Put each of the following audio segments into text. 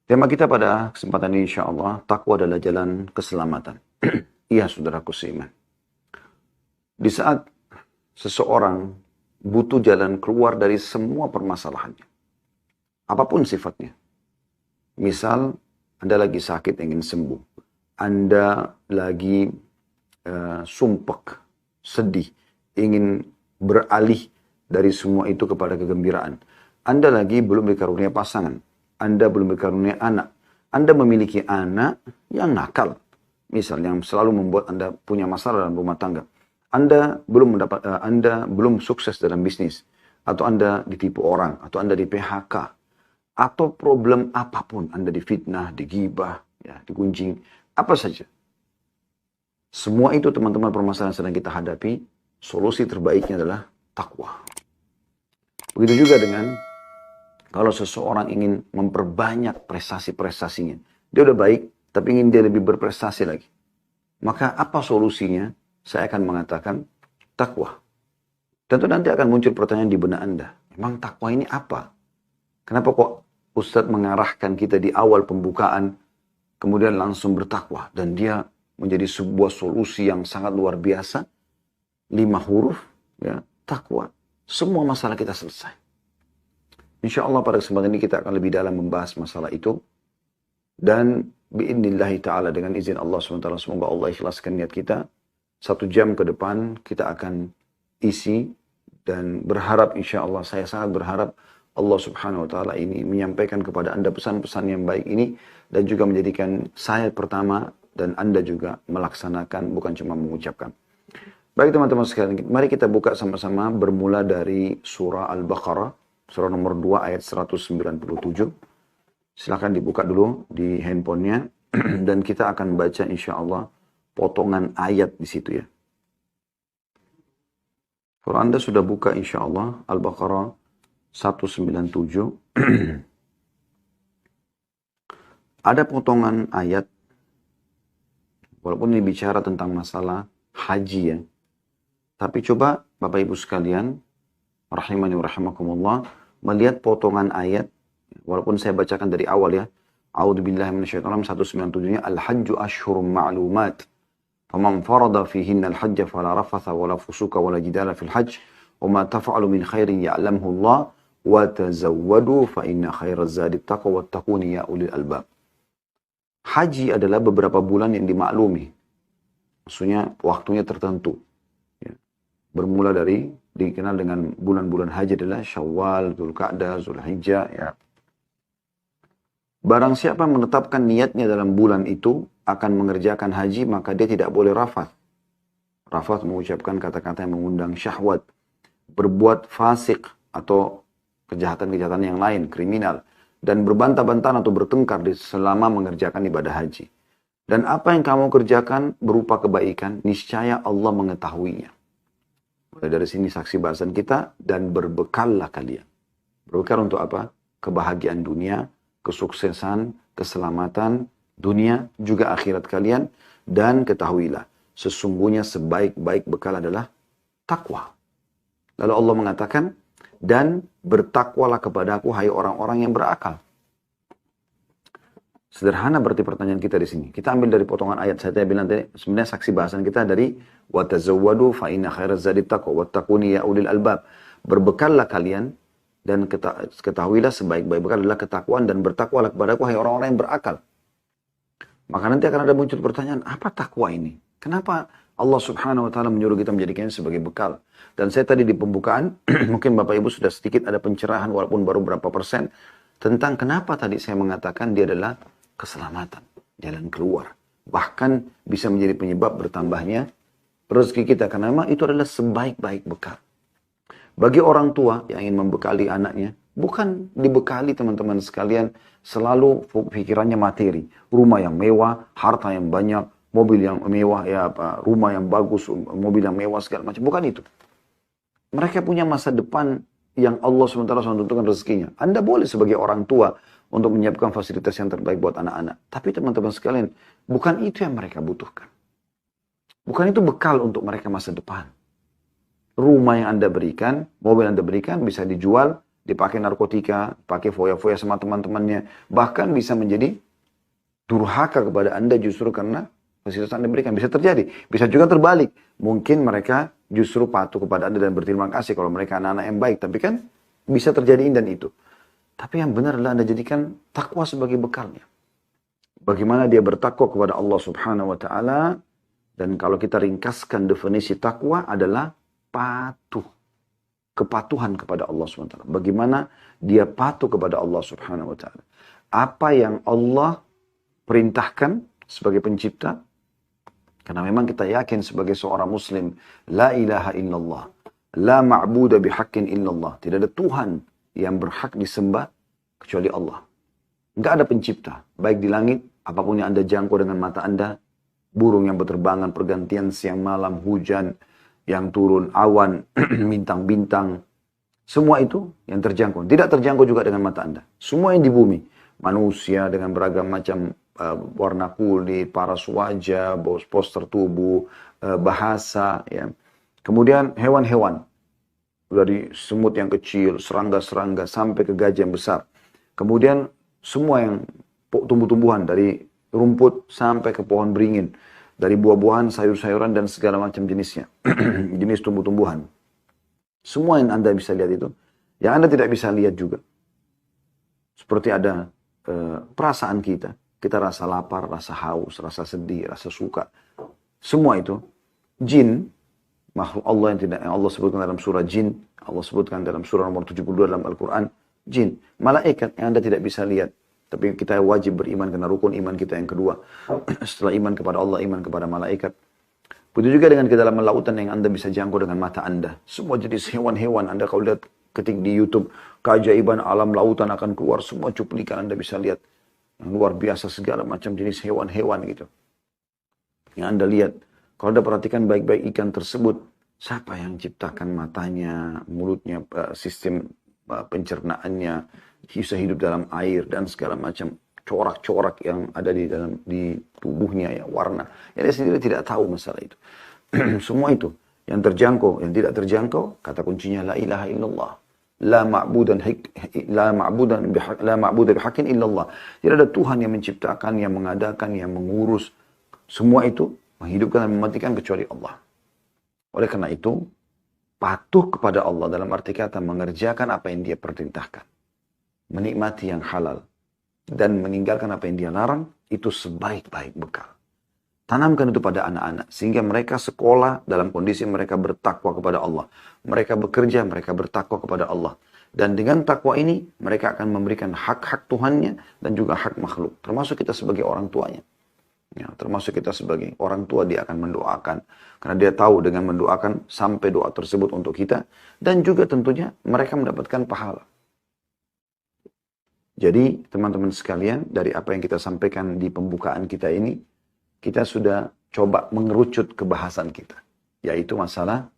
Tema kita pada kesempatan ini insya Allah, takwa adalah jalan keselamatan. Iya saudaraku seiman. Di saat seseorang butuh jalan keluar dari semua permasalahannya, apapun sifatnya. Misal, Anda lagi sakit ingin sembuh. Anda lagi sumpek, sedih, ingin beralih dari semua itu kepada kegembiraan. Anda lagi belum dikarunia pasangan. Anda belum berkarunia anak. Anda memiliki anak yang nakal. Misalnya yang selalu membuat Anda punya masalah dalam rumah tangga. Anda belum sukses dalam bisnis. Atau Anda ditipu orang. Atau Anda di PHK. Atau problem apapun. Anda difitnah, digibah, ya, digunjing. Apa saja. Semua itu teman-teman permasalahan yang sedang kita hadapi. Solusi terbaiknya adalah takwa. Begitu juga dengan kalau seseorang ingin memperbanyak prestasi-prestasinya. Dia udah baik, tapi ingin dia lebih berprestasi lagi. Maka apa solusinya? Saya akan mengatakan takwa. Tentu nanti akan muncul pertanyaan di benak Anda. Memang takwa ini apa? Kenapa kok Ustadz mengarahkan kita di awal pembukaan, kemudian langsung bertakwa. Dan dia menjadi sebuah solusi yang sangat luar biasa. 5 huruf, ya, takwa. Semua masalah kita selesai. Insya Allah pada kesempatan ini kita akan lebih dalam membahas masalah itu. Dan bi'idnillahi ta'ala dengan izin Allah SWT. Semoga Allah ikhlaskan niat kita. 1 jam ke depan kita akan isi. Dan berharap insya Allah, saya sangat berharap Allah Subhanahu Wa Ta'ala ini menyampaikan kepada Anda pesan-pesan yang baik ini. Dan juga menjadikan saya pertama dan Anda juga melaksanakan, bukan cuma mengucapkan. Baik teman-teman sekalian, mari kita buka sama-sama bermula dari surah Al-Baqarah. Surah nomor 2 ayat 197. Silakan dibuka dulu di handphonenya. Dan kita akan baca insya Allah potongan ayat di situ ya. Kalau Anda sudah buka insya Allah Al-Baqarah 197. Ada potongan ayat. Walaupun ini bicara tentang masalah haji ya. Tapi coba Bapak Ibu sekalian, rahimani wa rahimakumullah, melihat potongan ayat, walaupun saya bacakan dari awal ya. A'udzubillahi minasyaitonir rajim 197-nya al-hajju asyhurum ma'lumat. Faman farada fihinna al-hajja fala rafatha wala fusuka wala jidala fil hajj wa ma taf'alu min khairin ya'lamhu Allah wa tazawwadu fa inna khairaz zadi taqwa wattaquni ya ulil albab. Haji adalah beberapa bulan yang dimaklumi. Maksudnya waktunya tertentu. Ya. Bermula dari dikenal dengan bulan-bulan haji adalah Syawal, Dzulqa'dah, Dzulhijjah ya. Barang siapa menetapkan niatnya dalam bulan itu akan mengerjakan haji, maka dia tidak boleh rafath. Rafath mengucapkan kata-kata yang mengundang syahwat, berbuat fasik atau kejahatan-kejahatan yang lain, kriminal, dan berbantah-bantahan atau bertengkar selama mengerjakan ibadah haji. Dan apa yang kamu kerjakan berupa kebaikan, niscaya Allah mengetahuinya. Mulai dari sini saksi bahasan kita, dan berbekallah kalian. Berbekal untuk apa? Kebahagiaan dunia, kesuksesan, keselamatan dunia, juga akhirat kalian. Dan ketahuilah, sesungguhnya sebaik-baik bekal adalah takwa. Lalu Allah mengatakan, dan bertakwalah kepadaku hai orang-orang yang berakal. Sederhana berarti pertanyaan kita di sini. Kita ambil dari potongan ayat saya bilang tadi, sebenarnya saksi bahasan kita dari wa tazawwadu fa inna khairaz zadi taqwa wattaquni ya ulil albab. Berbekallah kalian dan ketahuilah sebaik-baik bekal adalah ketakwaan dan bertakwalah kepadaku hai orang-orang yang berakal. Maka nanti akan ada muncul pertanyaan, apa takwa ini? Kenapa Allah Subhanahu wa taala menyuruh kita menjadikannya sebagai bekal? Dan saya tadi di pembukaan mungkin Bapak Ibu sudah sedikit ada pencerahan walaupun baru berapa persen tentang kenapa tadi saya mengatakan dia adalah keselamatan, jalan keluar. Bahkan bisa menjadi penyebab bertambahnya rezeki kita. Karena memang itu adalah sebaik-baik bekal. Bagi orang tua yang ingin membekali anaknya, bukan dibekali teman-teman sekalian selalu pikirannya materi. Rumah yang mewah, harta yang banyak, mobil yang mewah, ya apa, rumah yang bagus, mobil yang mewah, segala macam. Bukan itu. Mereka punya masa depan yang Allah SWT tentukan rezekinya. Anda boleh sebagai orang tua untuk menyiapkan fasilitas yang terbaik buat anak-anak. Tapi teman-teman sekalian, bukan itu yang mereka butuhkan. Bukan itu bekal untuk mereka masa depan. Rumah yang Anda berikan, mobil yang Anda berikan bisa dijual, dipakai narkotika, pakai foya-foya sama teman-temannya. Bahkan bisa menjadi durhaka kepada Anda justru karena fasilitas Anda berikan. Bisa terjadi. Bisa juga terbalik. Mungkin mereka justru patuh kepada Anda dan berterima kasih kalau mereka anak-anak yang baik. Tapi kan bisa terjadi ini dan itu. Tapi yang benar adalah Anda jadikan takwa sebagai bekalnya. Bagaimana dia bertakwa kepada Allah Subhanahu wa taala, dan kalau kita ringkaskan definisi takwa adalah patuh. Kepatuhan kepada Allah Subhanahu wa taala. Bagaimana dia patuh kepada Allah Subhanahu wa taala. Apa yang Allah perintahkan sebagai pencipta, karena memang kita yakin sebagai seorang muslim, la ilaha illallah, la ma'budu bihaqqin illallah. Tidak ada Tuhan yang berhak disembah kecuali Allah. Enggak ada pencipta, baik di langit, apapun yang Anda jangkau dengan mata Anda, burung yang berterbangan, pergantian siang malam, hujan yang turun, awan, bintang-bintang, semua itu yang terjangkau. Tidak terjangkau juga dengan mata Anda. Semua yang di bumi, manusia dengan beragam macam warna kulit, paras wajah, postur tubuh, bahasa, ya. Kemudian hewan-hewan, dari semut yang kecil, serangga-serangga, sampai ke gajah yang besar. Kemudian semua yang tumbuh-tumbuhan, dari rumput sampai ke pohon beringin, dari buah-buahan, sayur-sayuran, dan segala macam jenisnya. Jenis tumbuh-tumbuhan. Semua yang Anda bisa lihat itu, yang Anda tidak bisa lihat juga. Seperti ada perasaan kita. Kita rasa lapar, rasa haus, rasa sedih, rasa suka. Semua itu, jin, makhluk Allah yang Allah sebutkan dalam surah jin, Allah sebutkan dalam surah nomor 72 dalam Al-Quran, jin, malaikat yang Anda tidak bisa lihat. Tapi kita wajib beriman karena rukun iman kita yang kedua. Setelah iman kepada Allah, iman kepada malaikat. Begitu juga dengan kedalaman lautan yang Anda bisa jangkau dengan mata Anda. Semua jenis hewan-hewan Anda kalau lihat ketik di YouTube, keajaiban alam lautan akan keluar. Semua cuplikan Anda bisa lihat. Yang luar biasa segala macam jenis hewan-hewan gitu. Yang Anda lihat. Kalau Anda perhatikan baik-baik ikan tersebut, siapa yang ciptakan matanya, mulutnya, sistem pencernaannya, bisa hidup dalam air dan segala macam corak-corak yang ada di tubuhnya, ya, warna. Ya, dia sendiri tidak tahu masalah itu. Semua itu yang terjangkau, yang tidak terjangkau, kata kuncinya la ilaha illallah. La ma'budan bihaqqin illallah. Tidak ada Tuhan yang menciptakan, yang mengadakan, yang mengurus semua itu, menghidupkan dan mematikan kecuali Allah. Oleh karena itu, patuh kepada Allah dalam arti kata mengerjakan apa yang Dia perintahkan. Menikmati yang halal. Dan meninggalkan apa yang Dia larang, itu sebaik-baik bekal. Tanamkan itu pada anak-anak. Sehingga mereka sekolah dalam kondisi mereka bertakwa kepada Allah. Mereka bekerja, mereka bertakwa kepada Allah. Dan dengan takwa ini, mereka akan memberikan hak-hak Tuhannya dan juga hak makhluk. Termasuk kita sebagai orang tuanya. Ya, termasuk kita sebagai orang tua, dia akan mendoakan. Karena dia tahu dengan mendoakan sampai doa tersebut untuk kita. Dan juga tentunya mereka mendapatkan pahala. Jadi teman-teman sekalian, dari apa yang kita sampaikan di pembukaan kita ini, kita sudah coba mengerucut ke bahasan kita. Yaitu masalah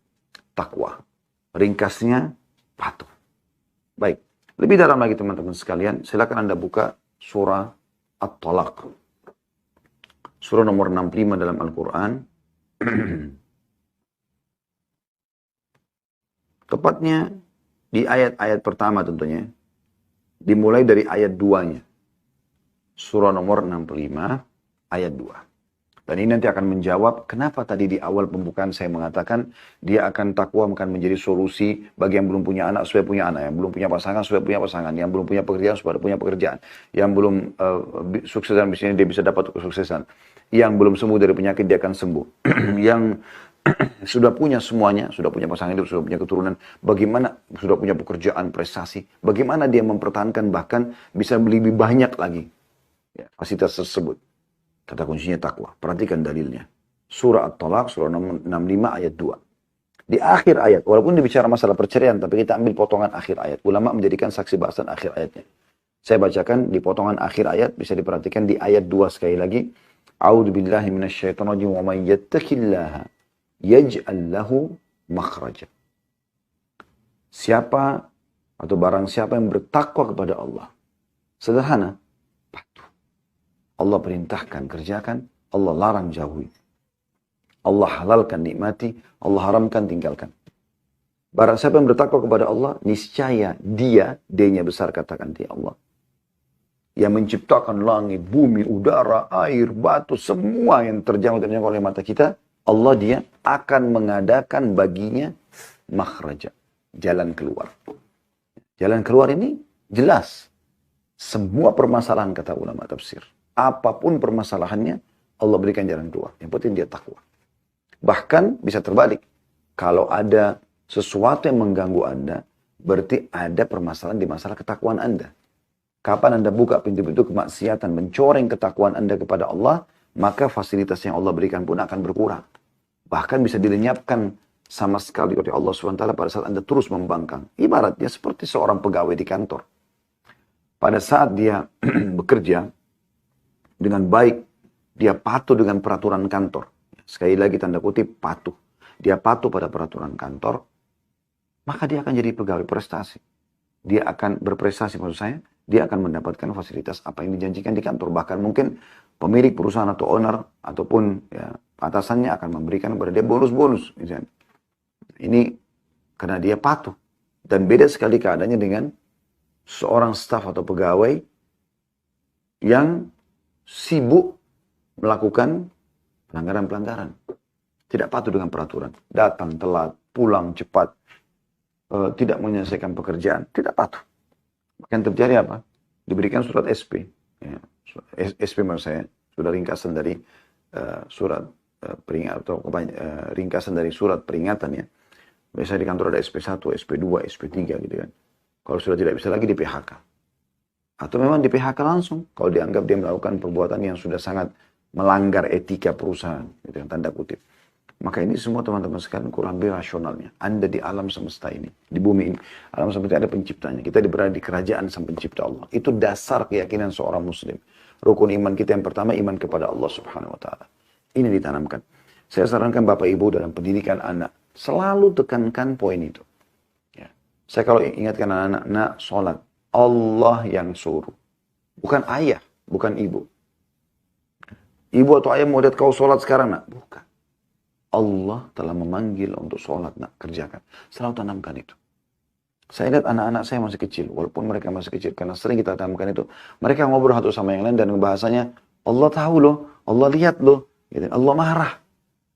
takwa. Ringkasnya, patuh. Baik, lebih dalam lagi teman-teman sekalian, silakan Anda buka surah At-Talaq. Surah nomor 65 dalam Al-Quran. Tepatnya di ayat-ayat pertama tentunya. Dimulai dari ayat 2-nya. Surah nomor 65, ayat 2. Dan ini nanti akan menjawab kenapa tadi di awal pembukaan saya mengatakan dia akan takwa akan menjadi solusi bagi yang belum punya anak supaya punya anak, yang belum punya pasangan supaya punya pasangan, yang belum punya pekerjaan supaya punya pekerjaan, yang belum sukses dalam bisnis dia bisa dapat kesuksesan, yang belum sembuh dari penyakit dia akan sembuh, yang sudah punya semuanya, sudah punya pasangan hidup, sudah punya keturunan, bagaimana sudah punya pekerjaan, prestasi, bagaimana dia mempertahankan bahkan bisa lebih banyak lagi ya, fasilitas tersebut. Kata kuncinya takwa. Perhatikan dalilnya. Surah At-Talaq, surah nomor 65 ayat 2. Di akhir ayat, walaupun dibicara masalah perceraian, tapi kita ambil potongan akhir ayat. Ulama menjadikan saksi bahasan akhir ayatnya. Saya bacakan di potongan akhir ayat, bisa diperhatikan di ayat 2 sekali lagi. A'udzu billahi minasyaitonir rajim wa may yattaqillaha yaj'al lahu makhraja. Siapa atau barang siapa yang bertakwa kepada Allah. Sederhana, patuh. Allah perintahkan, kerjakan. Allah larang, jauhi. Allah halalkan nikmati, Allah haramkan tinggalkan. Barang siapa yang bertakwa kepada Allah, niscaya D-nya besar, katakan dia Allah. Yang menciptakan langit, bumi, udara, air, batu, semua yang terjangkau oleh mata kita, Allah dia akan mengadakan baginya makhraja, jalan keluar. Jalan keluar ini jelas. Semua permasalahan kata ulama tafsir. Apapun permasalahannya, Allah berikan jalan keluar. Yang penting dia takwa. Bahkan bisa terbalik. Kalau ada sesuatu yang mengganggu Anda, berarti ada permasalahan di masalah ketakwaan Anda. Kapan Anda buka pintu-pintu kemaksiatan, mencoreng ketakwaan Anda kepada Allah, maka fasilitas yang Allah berikan pun akan berkurang. Bahkan bisa dilenyapkan sama sekali oleh Allah SWT pada saat Anda terus membangkang. Ibaratnya seperti seorang pegawai di kantor. Pada saat dia bekerja dengan baik, dia patuh dengan peraturan kantor. Sekali lagi tanda kutip, patuh. Dia patuh pada peraturan kantor, maka dia akan jadi pegawai prestasi. Dia akan berprestasi, maksud saya, dia akan mendapatkan fasilitas apa yang dijanjikan di kantor. Bahkan mungkin pemilik perusahaan atau owner, ataupun ya, atasannya akan memberikan kepada dia bonus-bonus. Misalnya. Ini karena dia patuh. Dan beda sekali keadaannya dengan seorang staf atau pegawai yang sibuk melakukan pelanggaran-pelanggaran. Tidak patuh dengan peraturan. Datang telat, pulang cepat, tidak menyelesaikan pekerjaan, tidak patuh. Akan terjadi apa? Diberikan surat SP. Ya, SP maksud saya, sudah ringkasan dari surat peringatan atau ringkasan dari surat peringatan ya. Biasanya di kantor ada SP1, SP2, SP3 gitu kan. Kalau sudah tidak bisa lagi di PHK. Atau memang di PHK langsung. Kalau dianggap dia melakukan perbuatan yang sudah sangat melanggar etika perusahaan. Gitu kan, tanda kutip. Maka ini semua teman-teman sekalian kurang lebih rasionalnya. Anda di alam semesta ini. Di bumi ini. Alam semesta ada penciptanya. Kita berada di kerajaan sang pencipta Allah. Itu dasar keyakinan seorang muslim. Rukun iman kita yang pertama, iman kepada Allah subhanahu wa ta'ala. Ini ditanamkan. Saya sarankan Bapak Ibu dalam pendidikan anak. Selalu tekankan poin itu. Ya. Saya kalau ingatkan anak-anak, nak sholat. Allah yang suruh. Bukan ayah, bukan ibu. Ibu atau ayah mau lihat kau sholat sekarang, nak? Bukan. Allah telah memanggil untuk sholat, nak. Kerjakan. Selalu tanamkan itu. Saya lihat anak-anak saya masih kecil. Walaupun mereka masih kecil. Karena sering kita tanamkan itu. Mereka ngobrol satu sama yang lain. Dan bahasanya, Allah tahu loh. Allah lihat loh. Gitu. Allah marah.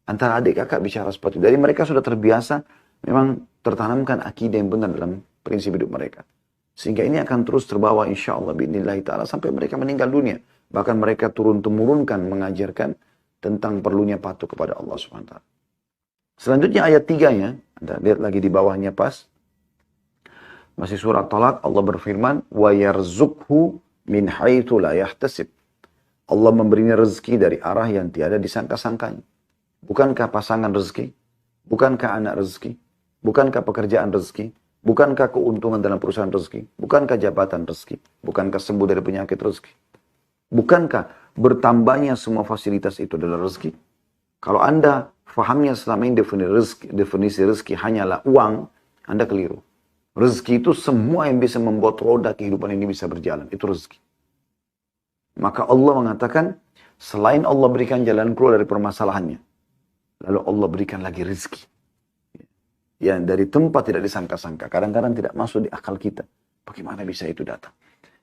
Antara adik kakak bicara seperti itu. Dari mereka sudah terbiasa, memang tertanamkan akidah yang benar dalam prinsip hidup mereka. Sehingga ini akan terus terbawa insya Allah bi'idnillahi ta'ala sampai mereka meninggal dunia. Bahkan mereka turun-temurunkan mengajarkan tentang perlunya patuh kepada Allah SWT. Selanjutnya ayat 3-nya, Anda lihat lagi di bawahnya pas. Masih surat Talak, Allah berfirman, وَيَرْزُقْهُ مِنْ حَيْثُ لَا يَحْتَسِبْ. Allah memberinya rezeki dari arah yang tiada disangka-sangkanya. Bukankah pasangan rezeki? Bukankah anak rezeki? Bukankah pekerjaan rezeki? Bukankah keuntungan dalam perusahaan rezeki? Bukankah jabatan rezeki? Bukankah sembuh dari penyakit rezeki? Bukankah bertambahnya semua fasilitas itu adalah rezeki? Kalau Anda fahamnya selama ini definisi rezeki hanyalah uang, Anda keliru. Rezeki itu semua yang bisa membuat roda kehidupan ini bisa berjalan. Itu rezeki. Maka Allah mengatakan, selain Allah berikan jalan keluar dari permasalahannya, lalu Allah berikan lagi rezeki. Yang dari tempat tidak disangka-sangka. Kadang-kadang tidak masuk di akal kita. Bagaimana bisa itu datang?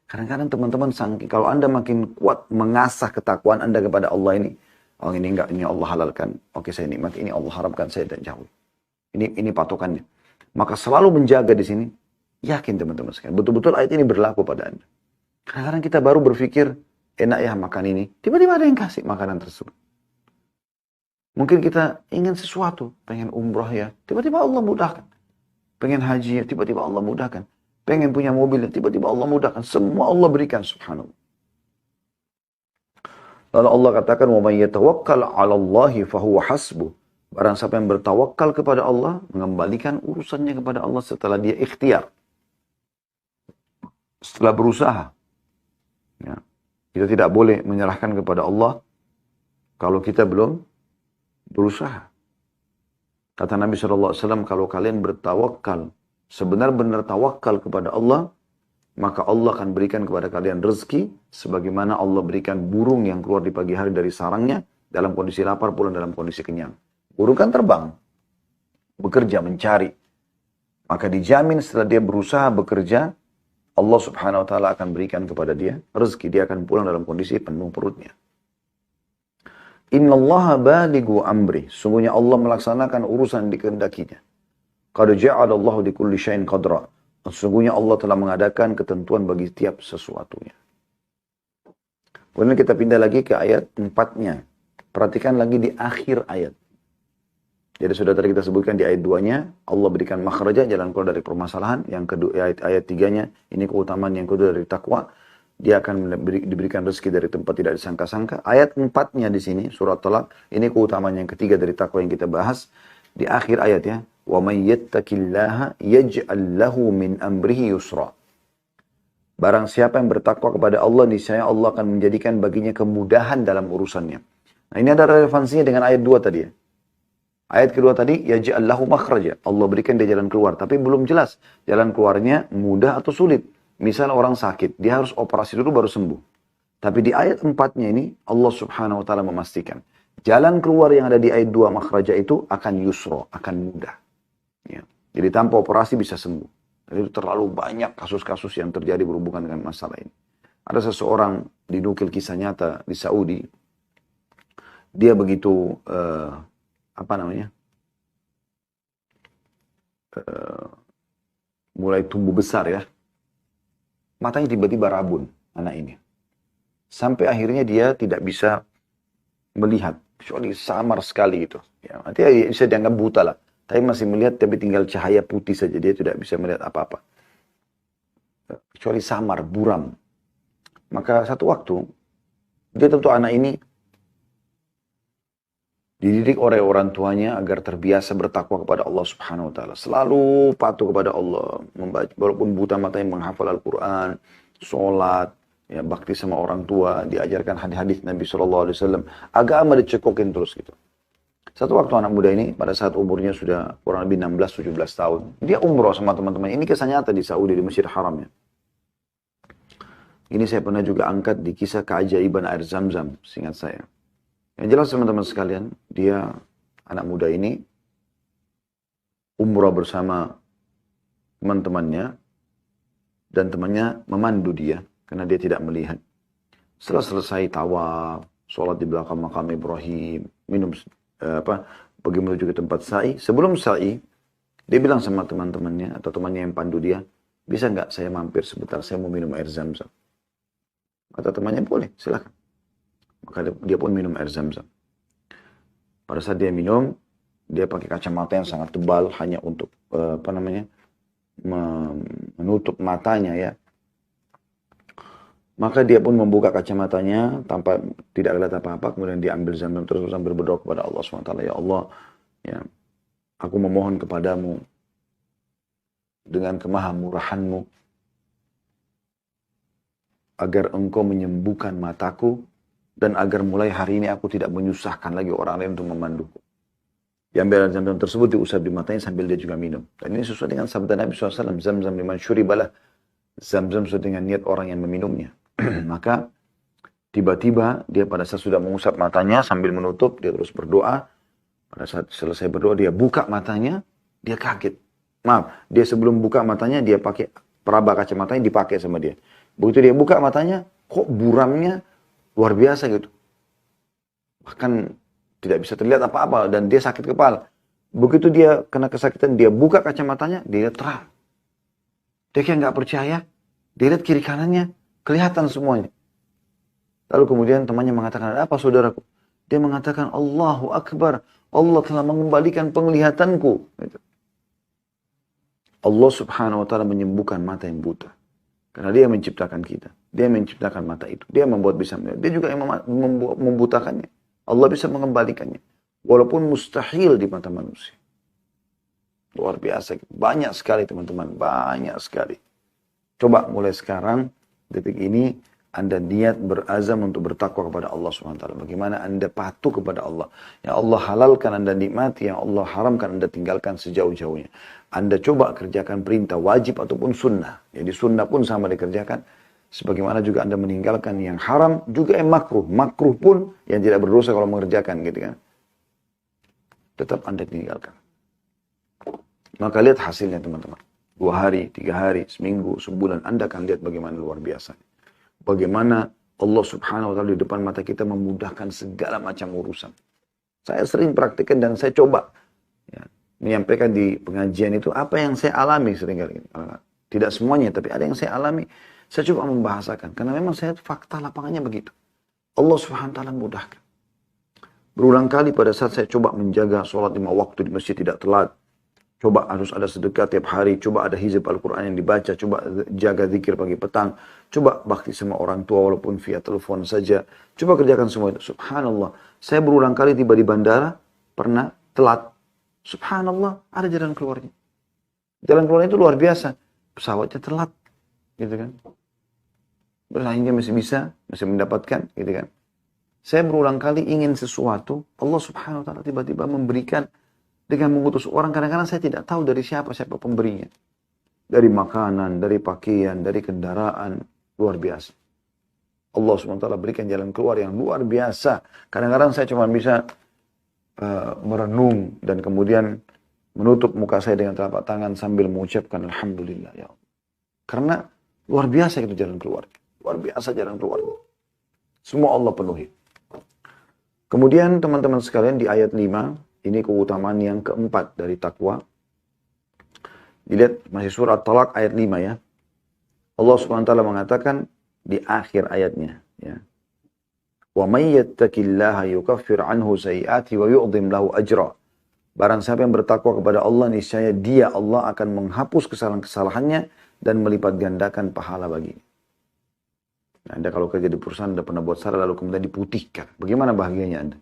Kadang-kadang teman-teman kalau Anda makin kuat mengasah ketakwaan Anda kepada Allah ini. Oh ini enggak, ini Allah halalkan. Oke saya nikmati, ini Allah haramkan, saya tidak jauh. Ini patokannya. Maka selalu menjaga di sini. Yakin teman-teman sekalian. Betul-betul ayat ini berlaku pada Anda. Kadang-kadang kita baru berpikir, enak ya makan ini. Tiba-tiba ada yang kasih makanan tersebut. Mungkin kita ingin sesuatu, pengen umroh ya, tiba-tiba Allah mudahkan. Pengen haji ya, tiba-tiba Allah mudahkan. Pengen punya mobil ya, tiba-tiba Allah mudahkan. Semua Allah berikan, subhanallah. Lalu Allah katakan, وَمَنْ يَتَوَكَّلْ عَلَى اللَّهِ فَهُوَ حَسْبُهُ. Barang siapa yang bertawakal kepada Allah, mengembalikan urusannya kepada Allah setelah dia ikhtiar. Setelah berusaha. Ya. Kita tidak boleh menyerahkan kepada Allah kalau kita belum berusaha. Kata Nabi SAW, kalau kalian bertawakal, sebenar-benar tawakal kepada Allah, maka Allah akan berikan kepada kalian rezeki, sebagaimana Allah berikan burung yang keluar di pagi hari dari sarangnya, dalam kondisi lapar, pulang dalam kondisi kenyang. Burung kan terbang, bekerja, mencari. Maka dijamin setelah dia berusaha bekerja, Allah subhanahu wa ta'ala akan berikan kepada dia rezeki. Dia akan pulang dalam kondisi penuh perutnya. Innallaha balighu amri. Sungguhnya Allah melaksanakan urusan yang dikehendakinya. Qad ja'alallahu likulli syai'in qadra. Sungguhnya Allah telah mengadakan ketentuan bagi tiap sesuatunya. Kemudian kita pindah lagi ke ayat 4-nya. Perhatikan lagi di akhir ayat. Jadi sudah tadi kita sebutkan di ayat 2-nya, Allah berikan makhraja, jalan keluar dari permasalahan. Yang kedua, ayat 3-nya, ini keutamaan yang kedua dari takwa. Dia akan diberikan rezeki dari tempat tidak disangka-sangka. Ayat 4-nya di sini, surat Talaq, ini keutamaan yang ketiga dari takwa yang kita bahas. Di akhir ayat ya, وَمَنْ يَتَّكِ اللَّهَ يَجْعَلْ لَهُ مِنْ أَمْرِهِ يُسْرًا. Barang siapa yang bertakwa kepada Allah, niscaya Allah akan menjadikan baginya kemudahan dalam urusannya. Nah ini ada relevansinya dengan ayat 2 tadi ya. Ayat kedua tadi, yaj'al lahu makhraja. Allah berikan dia jalan keluar. Tapi belum jelas jalan keluarnya mudah atau sulit. Misal orang sakit, dia harus operasi dulu baru sembuh. Tapi di ayat 4-nya ini, Allah subhanahu wa ta'ala memastikan. Jalan keluar yang ada di ayat 2 makhraja itu akan yusro, akan mudah. Ya. Jadi tanpa operasi bisa sembuh. Dan itu terlalu banyak kasus-kasus yang terjadi berhubungan dengan masalah ini. Ada seseorang dinukil kisah nyata di Saudi. Dia begitu, mulai tumbuh besar ya. Matanya tiba-tiba rabun anak ini. Sampai akhirnya dia tidak bisa melihat. Kecuali samar sekali gitu. Ya, artinya bisa dianggap buta lah. Tapi masih melihat tapi tinggal cahaya putih saja. Dia tidak bisa melihat apa-apa. Kecuali samar, buram. Maka satu waktu, dia tentu anak ini dididik oleh orang tuanya agar terbiasa bertakwa kepada Allah subhanahu wa ta'ala. Selalu patuh kepada Allah. Membaca, walaupun buta matanya menghafal Al-Quran, sholat, ya, bakti sama orang tua, diajarkan hadis-hadis Nabi SAW. Agama dicekokin terus gitu. Satu waktu anak muda ini, pada saat umurnya sudah kurang lebih 16-17 tahun. Dia umroh sama teman-teman. Ini kisah nyata di Saudi, di Masjid Haram ya. Ini saya pernah juga angkat di kisah keajaiban air Zam-Zam, seingat saya. Yang jelas teman-teman sekalian, dia anak muda ini umrah bersama teman-temannya dan temannya memandu dia karena dia tidak melihat. Setelah selesai tawaf, sholat di belakang makam Ibrahim, minum pergi menuju ke tempat sa'i. Sebelum sa'i, dia bilang sama teman-temannya atau temannya yang pandu dia, bisa nggak saya mampir sebentar, saya mau minum air Zam-Zam. Kata temannya, boleh, silakan. Maka dia pun minum air Zam-Zam. Pada saat dia minum, dia pakai kacamata yang sangat tebal hanya untuk menutup matanya ya. Maka dia pun membuka kacamatanya tanpa tidak lihat apa-apa. Kemudian dia ambil Zam-Zam terus sambil berdoa kepada Allah SWT. Ya Allah, ya, aku memohon kepadamu dengan kemahamurahan-Mu agar Engkau menyembuhkan mataku dan agar mulai hari ini aku tidak menyusahkan lagi orang lain untuk memanduku. Diambil Zam-Zam tersebut diusap di matanya sambil dia juga minum. Dan ini sesuai dengan sabda Nabi SAW, Zam-Zam liman syuribalah. Zam-Zam sesuai dengan niat orang yang meminumnya. Maka tiba-tiba dia pada saat sudah mengusap matanya sambil menutup, dia terus berdoa. Pada saat selesai berdoa dia buka matanya, dia kaget. Maaf, dia sebelum buka matanya dia pakai peraba kacamatanya dipakai sama dia. Begitu dia buka matanya, kok buramnya luar biasa gitu. Bahkan tidak bisa terlihat apa-apa dan dia sakit kepala. Begitu dia kena kesakitan, dia buka kacamatanya, dia lihat terang. Dia kayak nggak percaya, dia lihat kiri kanannya, kelihatan semuanya. Lalu kemudian temannya mengatakan, ada apa saudaraku? Dia mengatakan, Allahu Akbar, Allah telah mengembalikan penglihatanku. Gitu. Allah subhanahu wa ta'ala menyembuhkan mata yang buta. Karena dia menciptakan kita. Dia menciptakan mata itu. Dia membuat bisa melihat. Dia juga yang membutakannya. Allah bisa mengembalikannya. Walaupun mustahil di mata manusia. Luar biasa. Banyak sekali teman-teman. Banyak sekali. Coba mulai sekarang, detik ini, Anda niat berazam untuk bertakwa kepada Allah SWT. Bagaimana Anda patuh kepada Allah. Yang Allah halalkan Anda nikmati, yang Allah haramkan Anda tinggalkan sejauh-jauhnya. Anda coba kerjakan perintah wajib ataupun sunnah. Jadi sunnah pun sama dikerjakan. Sebagaimana juga Anda meninggalkan yang haram, juga yang makruh. Makruh pun yang tidak berdosa kalau mengerjakan gitu kan. tetap Anda tinggalkan. Maka lihat hasilnya teman-teman. 2 hari, 3 hari, seminggu, sebulan, Anda akan lihat bagaimana luar biasa. Bagaimana Allah subhanahu wa ta'ala di depan mata kita memudahkan segala macam urusan. Saya sering praktikkan dan saya coba ya, menyampaikan di pengajian itu apa yang saya alami seringkali. Tidak semuanya, tapi ada yang saya alami. Saya coba membahasakan. Karena memang saya fakta lapangannya begitu. Allah subhanahu wa ta'ala mudahkan. Berulang kali pada saat saya coba menjaga sholat 5 waktu di masjid tidak telat. Coba harus ada sedekah tiap hari. Coba ada hizib Al-Quran yang dibaca. Coba jaga zikir pagi petang. Coba bakti sama orang tua walaupun via telepon saja. Coba kerjakan semua itu. Subhanallah. Saya berulang kali tiba di bandara. Pernah telat. Subhanallah. Ada jalan keluarnya. Jalan keluarnya itu luar biasa. Pesawatnya telat. Gitu kan. Bersaingnya masih bisa. Masih mendapatkan. Gitu kan. Saya berulang kali ingin sesuatu. Allah subhanahu wa ta'ala tiba-tiba memberikan. Dengan mengutus orang, kadang-kadang saya tidak tahu dari siapa pemberinya. Dari makanan, dari pakaian, dari kendaraan. Luar biasa. Allah SWT berikan jalan keluar yang luar biasa. Kadang-kadang saya cuma bisa merenung dan kemudian menutup muka saya dengan telapak tangan sambil mengucapkan Alhamdulillah ya Allah. Karena luar biasa itu jalan keluar. Luar biasa jalan keluar. Semua Allah penuhi. Kemudian teman-teman sekalian di ayat 5, ini keutamaan yang keempat dari takwa. Dilihat masih surat Talak ayat 5 ya. Allah SWT mengatakan di akhir ayatnya. Ya. وَمَنْ يَتَّكِ اللَّهَ يُكَفِّرْ عَنْهُ سَيِّئَاتِهِ وَيُعْظِمْ لَهُ أَجْرًا. Barang siapa yang bertakwa kepada Allah, niscaya dia Allah akan menghapus kesalahan-kesalahannya dan melipat gandakan pahala baginya. Nah, Anda kalau kerja di perusahaan, Anda pernah buat salah lalu kemudian diputihkan. Bagaimana bahagianya Anda?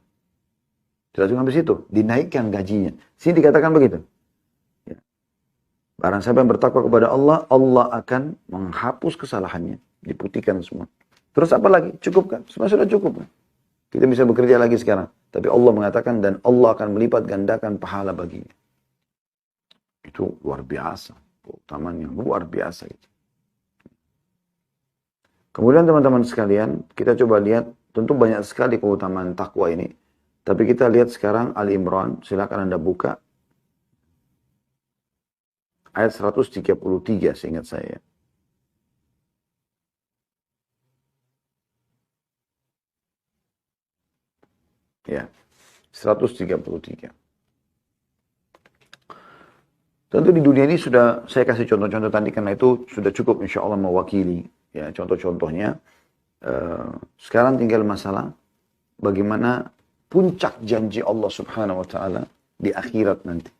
Tidak cuma di situ, dinaikkan gajinya. Sini dikatakan begitu. Ya. Barang siapa yang bertakwa kepada Allah, Allah akan menghapus kesalahannya, diputihkan semua. Terus apa lagi? Cukup kan? Semua sudah cukup kan? Kita bisa bekerja lagi sekarang. Tapi Allah mengatakan dan Allah akan melipat gandakan pahala baginya. Itu luar biasa. Keutamaan yang luar biasa. Gitu. Kemudian teman-teman sekalian, kita coba lihat, tentu banyak sekali keutamaan takwa ini. Tapi kita lihat sekarang Ali Imran, silakan Anda buka. Ayat 133 seingat saya. Ya, 133. Tentu di dunia ini sudah saya kasih contoh-contoh tadi karena itu sudah cukup insya Allah mewakili ya contoh-contohnya. Sekarang tinggal masalah bagaimana puncak janji Allah subhanahu wa ta'ala di akhirat nanti.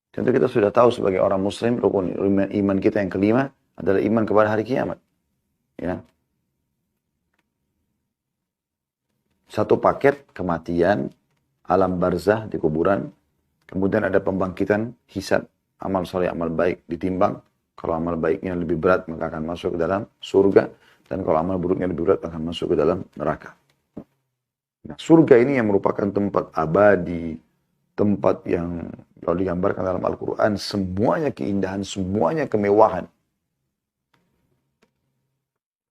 Tentu kita sudah tahu sebagai orang muslim, rukun iman kita yang kelima adalah iman kepada hari kiamat. Ya. Satu paket kematian, alam barzah di kuburan, kemudian ada pembangkitan, hisab, amal soleh, amal baik ditimbang. Kalau amal baiknya lebih berat maka akan masuk ke dalam surga, dan kalau amal buruknya lebih berat akan masuk ke dalam neraka. Nah, surga ini yang merupakan tempat abadi, tempat yang kalau digambarkan dalam Al-Quran, semuanya keindahan, semuanya kemewahan.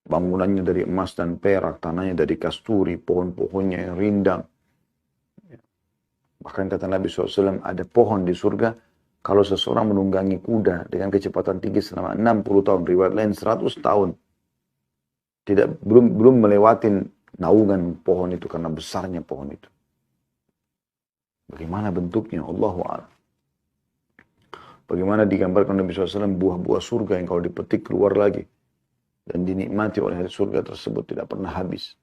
Bangunannya dari emas dan perak, tanahnya dari kasturi, pohon-pohonnya yang rindang. Bahkan kata Nabi SAW, ada pohon di surga, kalau seseorang menunggangi kuda dengan kecepatan tinggi selama 60 tahun, riwayat lain 100 tahun, belum melewatin naungan pohon itu karena besarnya pohon itu. Bagaimana bentuknya? Allahu a'lam. Bagaimana digambarkan Nabi SAW buah-buah surga yang kalau dipetik keluar lagi dan dinikmati oleh surga tersebut tidak pernah habis.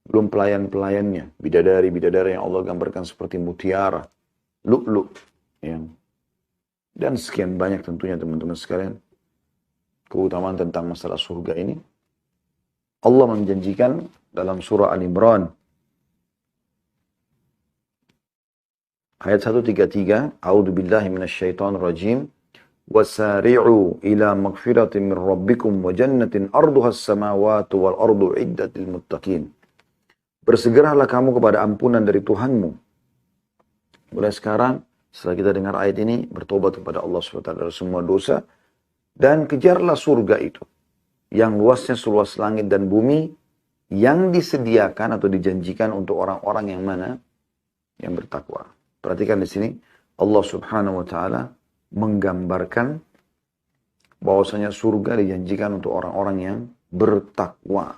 Belum pelayan-pelayannya, bidadari-bidadari yang Allah gambarkan seperti mutiara, lu'lu', dan sekian banyak tentunya teman-teman sekalian keutamaan tentang masalah surga ini. Allah menjanjikan dalam surah Al-Imran ayat 133, A'udzubillahi minasyaitonirrajim, wasari'u ila magfiratin min rabbikum wa jannatin arduhas samawati wal ardu iddatil muttaqin. Bersegeralah kamu kepada ampunan dari Tuhanmu. Mulai sekarang, setelah kita dengar ayat ini, bertobat kepada Allah SWT dari semua dosa, dan kejarlah surga itu, yang luasnya seluas langit dan bumi, yang disediakan atau dijanjikan untuk orang-orang yang mana? Yang bertakwa. Perhatikan di sini, Allah Subhanahu wa taala menggambarkan bahwasanya surga dijanjikan untuk orang-orang yang bertakwa.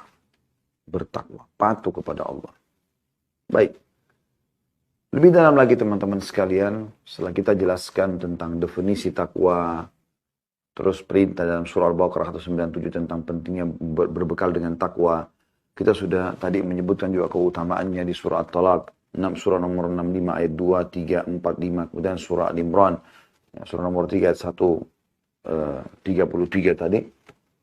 Bertakwa, patuh kepada Allah. Baik. Lebih dalam lagi teman-teman sekalian, setelah kita jelaskan tentang definisi takwa, terus perintah dalam surah Al-Baqarah 197 tentang pentingnya berbekal dengan takwa. Kita sudah tadi menyebutkan juga keutamaannya di surah At-Talaq, surah nomor 65 ayat 2, 3, 4, 5. Kemudian surah Al-Imran, surah nomor 3 ayat 1, 33 tadi.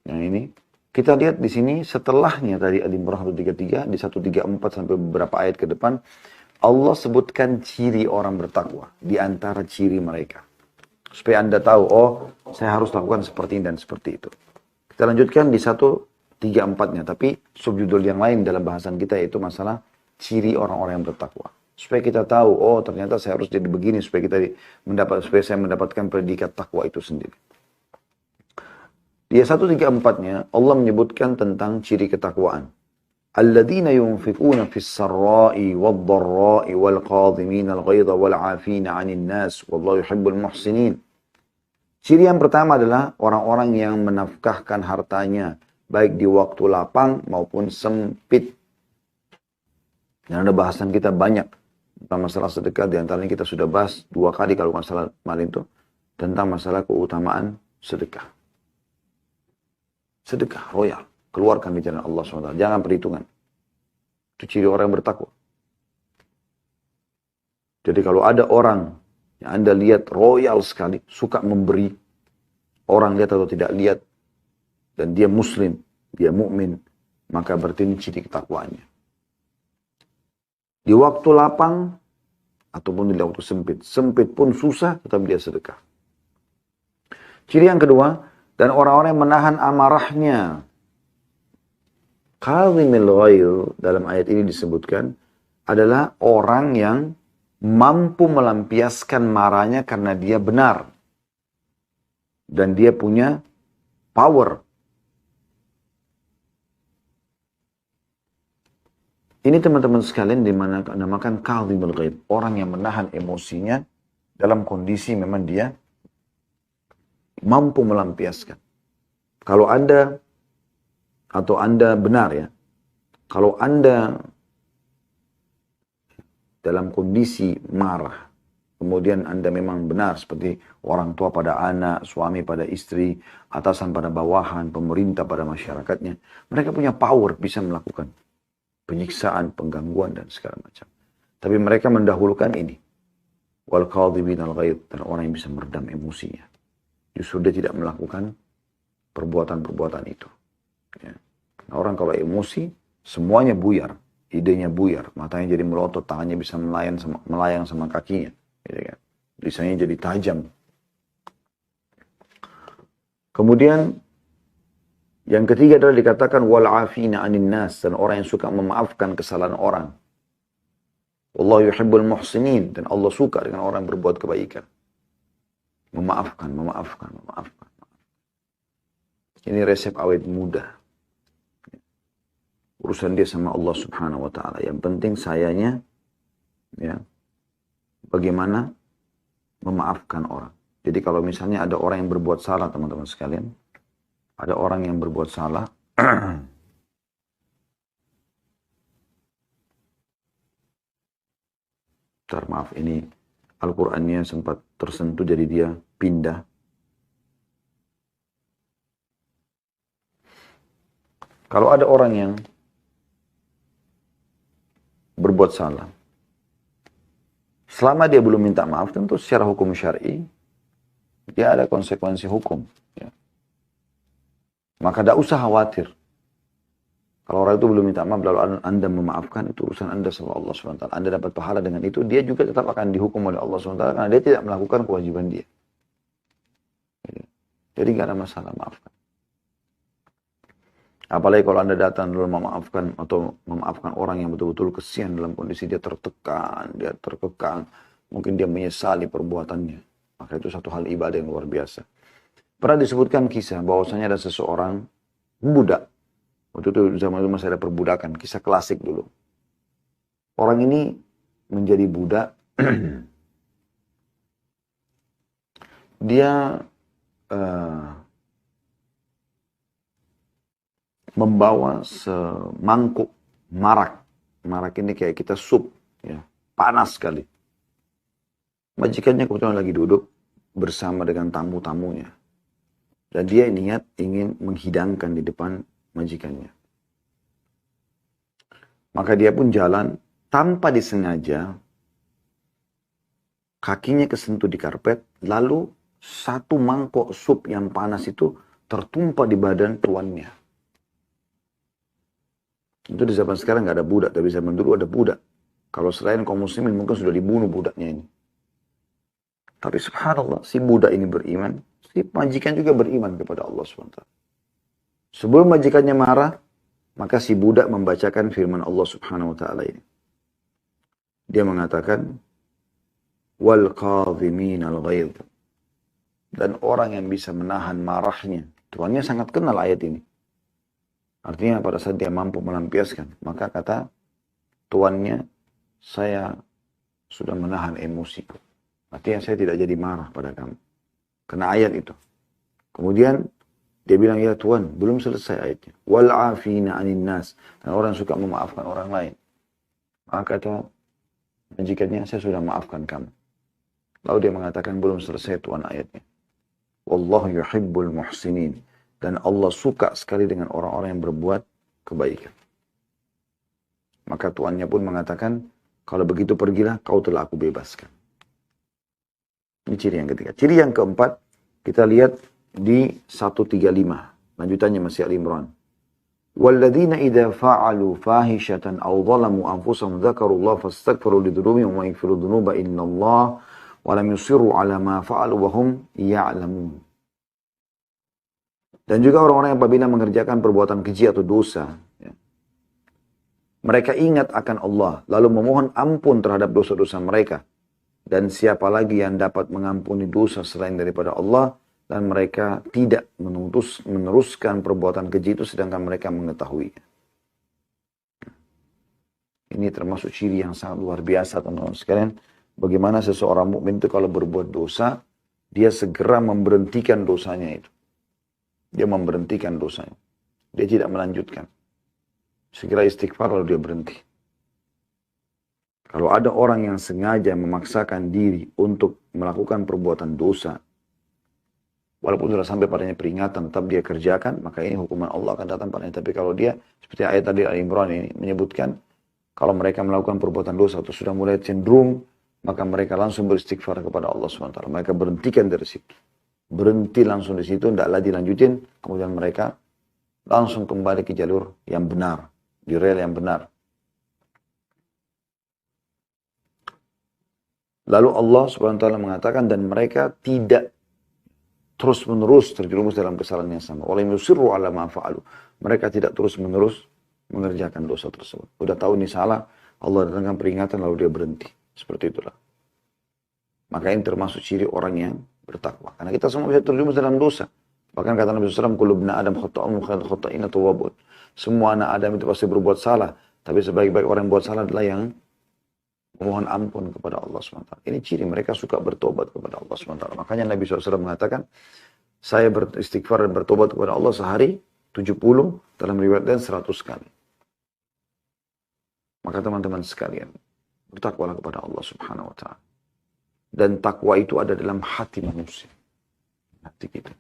Yang ini. Kita lihat di sini setelahnya tadi Al-Imran 133, di 134 sampai beberapa ayat ke depan, Allah sebutkan ciri orang bertakwa di antara ciri mereka. Supaya Anda tahu, oh saya harus lakukan seperti ini dan seperti itu. Kita lanjutkan di 134-nya, tapi subjudul yang lain dalam bahasan kita yaitu masalah ciri orang-orang yang bertakwa. Supaya kita tahu, oh ternyata saya harus jadi begini supaya supaya saya mendapatkan predikat takwa itu sendiri. Di 134-nya Allah menyebutkan tentang ciri ketakwaan. Alladzina yunfikuna fis sarra'i wad dharra'i wal qadhimina al ghaidha wal 'afina 'anil nas wallahu yuhibbul muhsinin. Ciri yang pertama adalah orang-orang yang menafkahkan hartanya baik di waktu lapang maupun sempit. Dan ada bahasan kita banyak tentang masalah sedekah, di antaranya kita sudah bahas 2 kali kalau nggak salah kemarin itu tentang masalah keutamaan sedekah. Sedekah royal. Keluarkan di jalan Allah SWT. Jangan perhitungan. Itu ciri orang yang bertakwa. Jadi kalau ada orang yang Anda lihat royal sekali, suka memberi, orang lihat atau tidak lihat, dan dia muslim, dia mukmin, maka berarti ini ciri ketakwaannya. Di waktu lapang, ataupun di waktu sempit. Sempit pun susah, tetap dia sedekah. Ciri yang kedua, dan orang-orang yang menahan amarahnya. Qadhimil ghaidh dalam ayat ini disebutkan adalah orang yang mampu melampiaskan marahnya karena dia benar. Dan dia punya power. Ini teman-teman sekalian dinamakan qadhimul ghaidh. Orang yang menahan emosinya dalam kondisi memang dia mampu melampiaskan. Kalau Anda benar ya, kalau Anda dalam kondisi marah, kemudian Anda memang benar seperti orang tua pada anak, suami pada istri, atasan pada bawahan, pemerintah pada masyarakatnya, mereka punya power bisa melakukan penyiksaan, penggangguan dan segala macam. Tapi mereka mendahulukan ini. Wal qadhibinal ghaidh, dan orang yang bisa meredam emosinya. Justru dia tidak melakukan perbuatan-perbuatan itu. Ya. Nah, orang kalau emosi, semuanya buyar. Idenya buyar. Matanya jadi melotot, tangannya bisa melayang sama kakinya. Gitu kan. Lisannya jadi tajam. Kemudian, yang ketiga adalah dikatakan wal 'afina 'anil nas, dan orang yang suka memaafkan kesalahan orang. Wallahu yuhibbul muhsinin, dan Allah suka dengan orang yang berbuat kebaikan. Memaafkan. Ini resep awet muda. Urusan dia sama Allah Subhanahu wa taala. Yang penting sayanya ya bagaimana memaafkan orang. Jadi kalau misalnya ada orang yang berbuat salah, teman-teman sekalian, ada orang yang berbuat salah maaf, ini Al-Qur'annya sempat tersentuh jadi dia pindah. Kalau ada orang yang berbuat salah, selama dia belum minta maaf, tentu secara hukum syar'i dia ada konsekuensi hukum. Ya. Maka tidak usah khawatir. Kalau orang itu belum minta maaf, lalu Anda memaafkan, itu urusan Anda sama Allah SWT. Anda dapat pahala dengan itu, dia juga tetap akan dihukum oleh Allah SWT karena dia tidak melakukan kewajiban dia. Jadi nggak ada masalah, maafkan. Apalagi kalau Anda datang lalu memaafkan atau memaafkan orang yang betul-betul kesian dalam kondisi dia tertekan, dia terkekang, mungkin dia menyesali perbuatannya. Maka itu satu hal ibadah yang luar biasa. Pernah disebutkan kisah bahwasanya ada seseorang budak. Waktu itu zaman itu masih ada perbudakan, kisah klasik dulu. Orang ini menjadi budak dia membawa semangkuk marak. Marak ini kayak kita sup, ya, panas sekali. Majikannya kebetulan lagi duduk bersama dengan tamu-tamunya. Dan dia niat ingin menghidangkan di depan majikannya. Maka dia pun jalan tanpa disengaja, kakinya kesentuh di karpet, lalu satu mangkok sup yang panas itu tertumpah di badan tuannya. Itu di zaman sekarang nggak ada budak, tapi zaman dulu ada budak. Kalau selain kaum muslimin mungkin sudah dibunuh budaknya ini. Tapi subhanallah, si budak ini beriman, si majikan juga beriman kepada Allah SWT. Sebelum majikannya marah, maka si budak membacakan firman Allah Subhanahu wa taala ini. Dia mengatakan, wal qadhimin al ghaidh. Dan orang yang bisa menahan marahnya. Tuannya sangat kenal ayat ini. Artinya pada saat dia mampu melampiaskan, maka kata tuannya, saya sudah menahan emosiku. Artinya saya tidak jadi marah pada kamu. Kena ayat itu. Kemudian dia bilang, ya Tuhan, belum selesai ayatnya. Wal afina anin nas. Dan orang suka memaafkan orang lain. Maka kata majikannya, saya sudah maafkan kamu. Lalu dia mengatakan, belum selesai Tuhan ayatnya. Wallahu yuhibbul muhsinin. Dan Allah suka sekali dengan orang-orang yang berbuat kebaikan. Maka tuannya pun mengatakan, kalau begitu pergilah, kau telah aku bebaskan. Ini ciri yang ketiga. Ciri yang keempat, kita lihat di 135. Lanjutannya masih Al-Imran. وَالَّذِينَ إِذَا فَعَلُوا فَاحِشَةً أَوْ ظَلَمُوا أَنفُسَهُمْ ذَكَرُوا اللَّهَ فَاسْتَغْفَرُوا لِذُنُوبِهِمْ وَمَن يَغْفِرُ الذُّنُوبَ إِلَّا اللَّهُ وَلَمْ يُصِرُّوا عَلَى مَا فَعَلُوا وَهُمْ يَعْلَمُونَ. Dan juga orang-orang yang apabila mengerjakan perbuatan keji atau dosa, ya, mereka ingat akan Allah, lalu memohon ampun terhadap dosa-dosa mereka. Dan siapa lagi yang dapat mengampuni dosa selain daripada Allah, dan mereka tidak meneruskan perbuatan keji itu sedangkan mereka mengetahui. Ini termasuk ciri yang sangat luar biasa, teman-teman sekalian. Bagaimana seseorang mukmin itu kalau berbuat dosa, dia segera memberhentikan dosanya itu. Dia memberhentikan dosanya. Dia tidak melanjutkan. Segera istighfar lalu dia berhenti. Kalau ada orang yang sengaja memaksakan diri untuk melakukan perbuatan dosa, walaupun sudah sampai padanya peringatan, tetap dia kerjakan, maka ini hukuman Allah akan datang padanya. Tapi kalau dia, seperti ayat tadi Al-Imran ini menyebutkan, kalau mereka melakukan perbuatan dosa atau sudah mulai cenderung, maka mereka langsung beristighfar kepada Allah SWT. Mereka berhentikan dari situ. Berhenti langsung di situ, tidak lagi dilanjutin, kemudian mereka langsung kembali ke jalur yang benar, di rel yang benar. Lalu Allah SWT mengatakan, dan mereka tidak terus-menerus terjerumus dalam kesalahan yang sama. Walam yusirru ala ma fa'alu. Mereka tidak terus-menerus mengerjakan dosa tersebut. Udah tahu ini salah, Allah datangkan peringatan lalu dia berhenti. Seperti itulah. Maka ini termasuk ciri orang yang bertakwa. Karena kita semua bisa terjerumus dalam dosa. Bahkan kata Nabi SAW, kullu ibna Adam khata'un khata'ina tawwabun. Semua anak Adam itu pasti berbuat salah. Tapi sebaik-baik orang yang buat salah adalah yang memohon ampun kepada Allah SWT. Ini ciri mereka suka bertobat kepada Allah SWT. Makanya Nabi SAW mengatakan, saya beristighfar dan bertobat kepada Allah sehari 70, dalam riwayat dan 100 kali. Maka teman-teman sekalian, bertakwalah kepada Allah Subhanahu wa ta'ala. Dan takwa itu ada dalam hati manusia. Hati kita.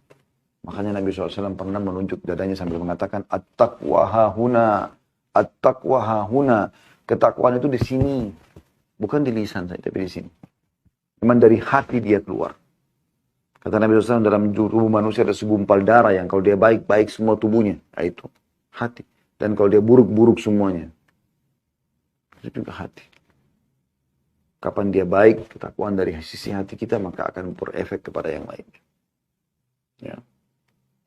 Makanya Nabi SAW pernah menunjuk dadanya sambil mengatakan, At-taqwa hahuna, at-taqwa hahuna. Ketakwaan itu di sini. Bukan di lisan saja, tapi di sini. Memang dari hati dia keluar. Kata Nabi SAW, dalam tubuh manusia ada segumpal darah yang kalau dia baik-baik semua tubuhnya. Nah, itu hati. Dan kalau dia buruk-buruk semuanya. Itu juga hati. Kapan dia baik, ketakwaan dari sisi hati kita, maka akan berefek kepada yang lainnya. Ya.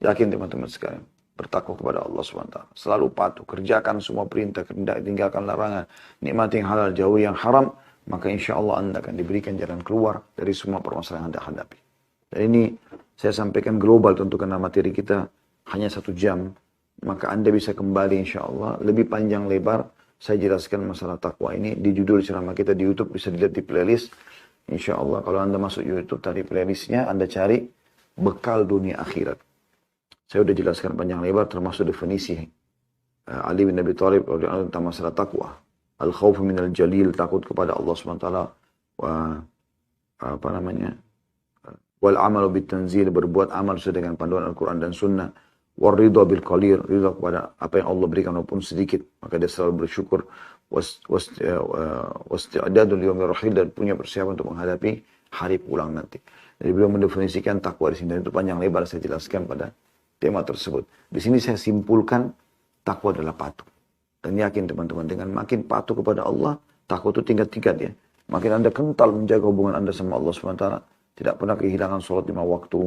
Yakin teman-teman sekalian. Bertakwa kepada Allah SWT. Selalu patuh. Kerjakan semua perintah. Tinggalkan larangan. Nikmati yang halal. Jauhi yang haram. Maka insya Allah Anda akan diberikan jalan keluar dari semua permasalahan yang Anda hadapi. Dan ini saya sampaikan global tentu karena materi kita hanya 1 jam. Maka Anda bisa kembali insya Allah. Lebih panjang lebar. Saya jelaskan masalah takwa ini. Di judul ceramah kita di YouTube bisa dilihat di playlist. Insya Allah kalau Anda masuk YouTube tadi playlistnya, Anda cari bekal dunia akhirat. Saya sudah jelaskan panjang lebar termasuk definisi Ali bin Abi Thalib tentang masalah takwa. Al-khawfu minal jalil, takut kepada Allah SWT. Apa namanya? Wal amalu bit tanzil, berbuat amal sesuai dengan panduan Al-Quran dan Sunnah. War ridha bil qalir, ridha kepada apa yang Allah berikan walaupun sedikit, maka dia selalu bersyukur. Wasti'dadul yaumir rahil, dan punya persiapan untuk menghadapi hari pulang nanti. Jadi beliau mendefinisikan takwa di sini, dan itu panjang lebar saya jelaskan pada tema tersebut. Di sini saya simpulkan takwa adalah patuh. Dan yakin teman-teman, dengan makin patuh kepada Allah, takwa itu tingkat-tingkat ya. Makin Anda kental menjaga hubungan Anda sama Allah SWT, tidak pernah kehilangan sholat 5 waktu,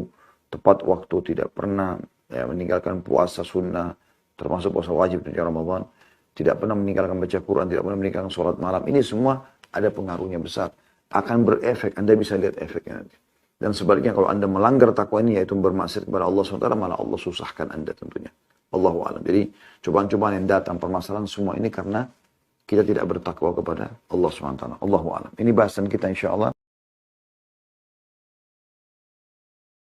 tepat waktu, tidak pernah meninggalkan puasa sunnah, termasuk puasa wajib di Ramadan, tidak pernah meninggalkan baca Quran, tidak pernah meninggalkan sholat malam. Ini semua ada pengaruhnya besar. Akan berefek, Anda bisa lihat efeknya nanti. Dan sebaliknya kalau Anda melanggar takwa ini, yaitu bermaksiat kepada Allah SWT, malah Allah susahkan Anda tentunya. Allahu a'lam. Jadi cobaan-cobaan yang datang, permasalahan semua ini karena kita tidak bertakwa kepada Allah SWT. Allahu a'lam. Ini bahasan kita insya Allah.